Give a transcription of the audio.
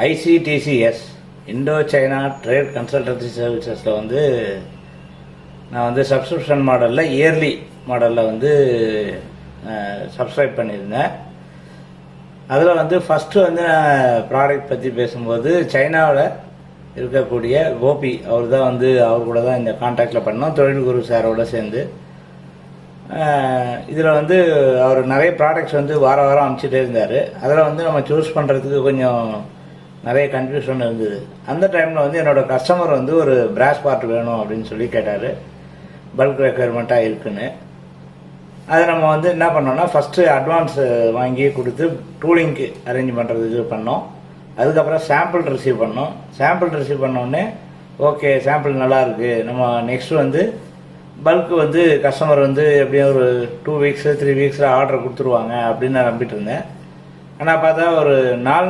ICTCS Indo China trade consultancy சர்வீசஸில் வந்து நான் வந்து சப்ஸ்கிரிப்ஷன் மாடலில் இயர்லி மாடலில் வந்து சப்ஸ்கிரைப் பண்ணியிருந்தேன். அதில் வந்து ஃபஸ்ட்டு வந்து நான் ப்ராடக்ட் பற்றி பேசும்போது சைனாவில் இருக்கக்கூடிய கோபி அவர் தான் வந்து அவர் கூட தான் இந்த கான்டாக்டில் பண்ணோம், தொழில் குரு சாரோட சேர்ந்து. இதில் வந்து அவர் நிறைய ப்ராடக்ட்ஸ் வந்து வாரம் வாரம் அனுப்பிச்சிட்டே இருந்தார். அதில் வந்து நம்ம சூஸ் பண்ணுறதுக்கு கொஞ்சம் நிறைய கன்ஃபியூஷன் இருந்தது. அந்த டைமில் வந்து என்னோடய கஸ்டமர் வந்து ஒரு பிராஸ் பார்ட் வேணும் அப்படின்னு சொல்லி கேட்டார், பல்க் ரெக்குயர்மெண்ட்டாக இருக்குன்னு. அதை நம்ம வந்து என்ன பண்ணோம்னா ஃபஸ்ட்டு அட்வான்ஸ் வாங்கி கொடுத்து டூலிங்க்கு அரேஞ்ச் பண்ணுறதுக்கு பண்ணோம். அதுக்கப்புறம் சாம்பிள் ரிசீவ் பண்ணோம். சாம்பிள் ரிசீவ் பண்ணோடனே ஓகே சாம்பிள் நல்லாயிருக்கு, நம்ம நெக்ஸ்ட்டு வந்து பல்க்கு வந்து கஸ்டமர் வந்து எப்படியும் ஒரு 2 வீக்ஸு 3 வீக்ஸில் ஆர்டர் கொடுத்துருவாங்க அப்படின்னு நான் நம்பிட்டு இருந்தேன். ஆனால் பார்த்தா ஒரு 4 நாள்